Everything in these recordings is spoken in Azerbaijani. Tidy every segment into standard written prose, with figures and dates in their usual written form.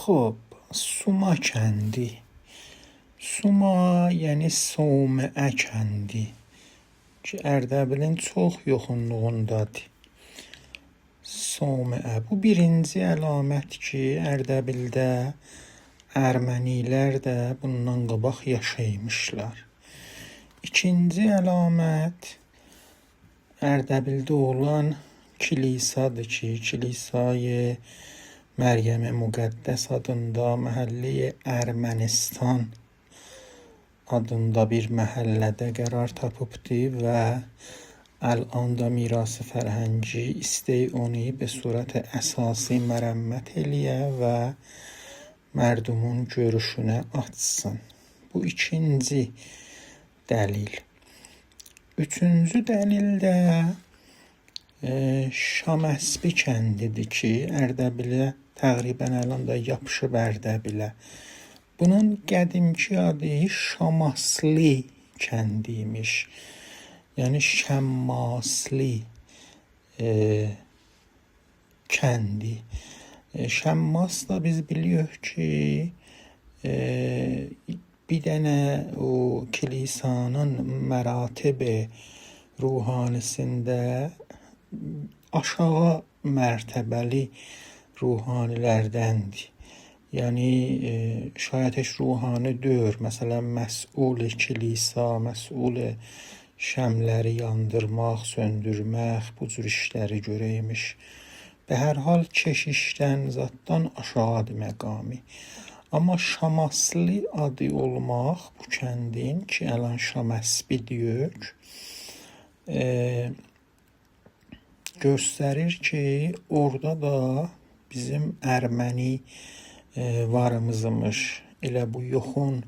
خب Suma kəndi. Suma yəni Soumə kəndi ki, Ərdəbilin çox yaxınlığındadır. Soumə. Bu birinci əlamət ki, Ərdəbildə Ermənilər də bundan qabaq yaşaymışlar. İkinci əlamət Ərdəbildə olan kilisadır ki, Kilisayı Məryəm-i Müqəddəs adında məhəllə Ermənistan adında bir məhəllədə qərar tapıbdır və əlanda mirası fərhəngi istəyir onu be surət əsası mərəmmət eləyə və mərdumun görüşünə açsın. Bu ikinci dəlil. Üçüncü dəlil də Şaməsbi kəndidir ki, Ərdəbilə təqribən əlanda yapışıb Ərdəbilə. Bunun qədimki adı Şamaslı kəndiymiş. Yəni Şəmmaslı kəndi. Şəmmas da biz biliyoruz ki, bir dənə o kilisanın məratib ruhanisində aşağı mərtəbəli ruhanilərdəndir. Yəni şayət heç ruhani deyil, məsələn məsul kilisa, məsul şəmləri yandırmaq, söndürmək, bu cür işləri görəymiş. Be hər hal keşişdən, zatdan aşağıdır məqami. Amma Şamaslı adı olmaq bu kəndin ki, əlan Şaməsbi deyək, göstərir ki, orada da bizim erməni varımızmış, elə bu yoxun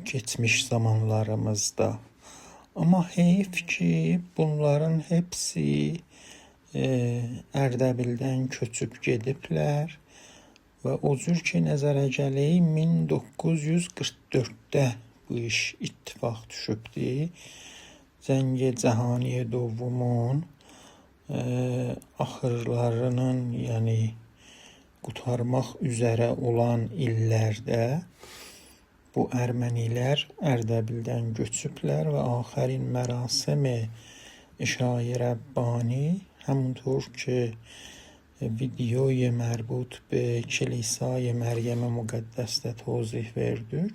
keçmiş zamanlarımızda. Amma heyf ki, bunların hepsi Ərdəbildən köçüb gediblər və o cür ki, nəzərə gəlir 1944-də bu iş ittifaq düşübdür. Cəng-i Cəhani Dövvümun axırlarının, yəni qurtarmaq üzərə olan illərdə bu ermənilər Ərdəbildən göçüblər və axərin mərasimi İşai Rəbbani همونطور که ویدیوی مربوط به کلیسای مریم مقدس توضیح verdik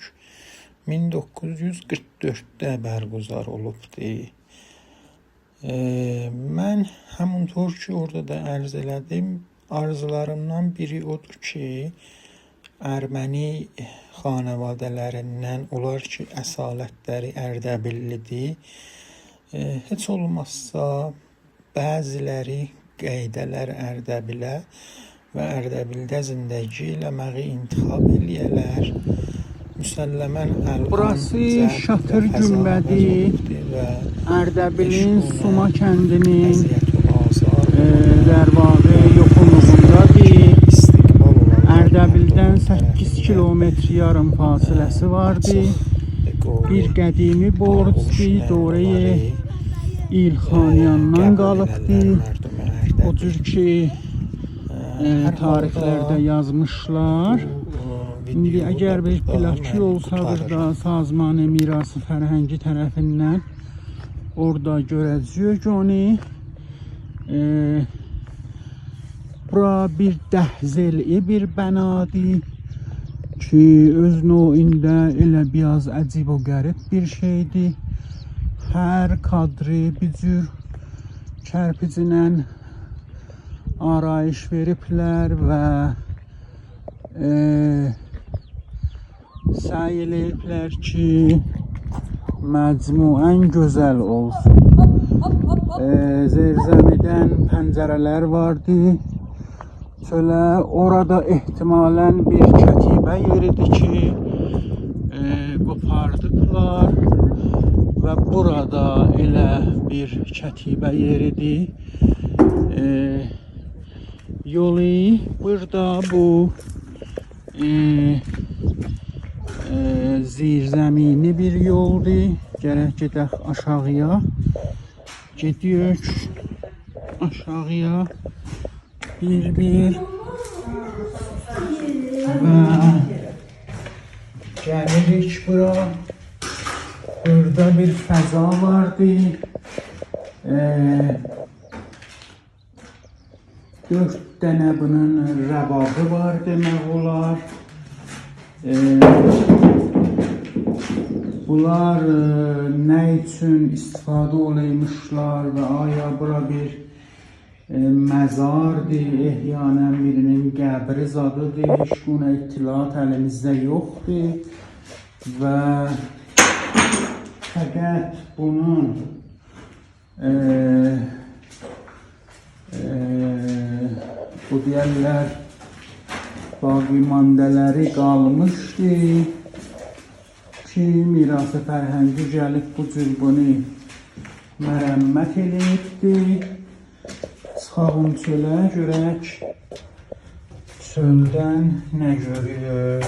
1944'də برگزار olubdur. Mən همونطور ki orada da ərz elədim, arzularımdan biri odur ki, Erməni xanəvadələrindən onlar ki, əsalətləri Ərdəbillidir, heç olmazsa bəziləri qeydələr Ərdəbilə və Ərdəbildə zindəgi eləməyi intixab eləyələr. Müsəlləmən burası Şatır Gümbədi, Ərdəbilin Suma kəndinin Dərvağı yoxunluğundadır. Ərdəbildən 8 kilometr yarım fasiləsi vardır. Bir qədimi borcdur, doreye İlxaniyandan qalıbdır. O cür ki tarixlərdə yazmışlar. İndi əgər bir plakçı olsa burada Sazman-ı Mirası Fərhəngi tərəfindən orada görəcəyik onu. Bura bir dəhzeli bir bənadır ki, öz növündə elə biraz əcib o qərib bir şeydir. Hər kadri bir cür kərpiclə arayış veriblər və səy eləyiblər ki, məcmuən gözəl olsun. Zirzəmidən pəncərələr vardı. Şöyle orada ehtimalən bir kətibə yeridir ki, qopardıblar. Və burada elə bir kətibə yeridir. Yolu burada bu zirzəmini bir yoldur. Gərək gedək aşağıya. Gidiyoruz aşağıya. Bir gelirik bura. Burada bir fəza vardı. 4 dənə bunun rəbabı var demək olar. Bunlar nə üçün istifadə olunmuşlar və aya bura bir məzardır, ehyanən birinin qəbri zadıdır, heç günə ittilat əlimizdə yoxdur və fəqət bunun bu deyərlər baqi maddələri qalmışdı ki, mirası fərhəngi gəlib bu cür bunu mərəmmət eləyibdi. Çıxalım çölə, görək çöldən nə görürük.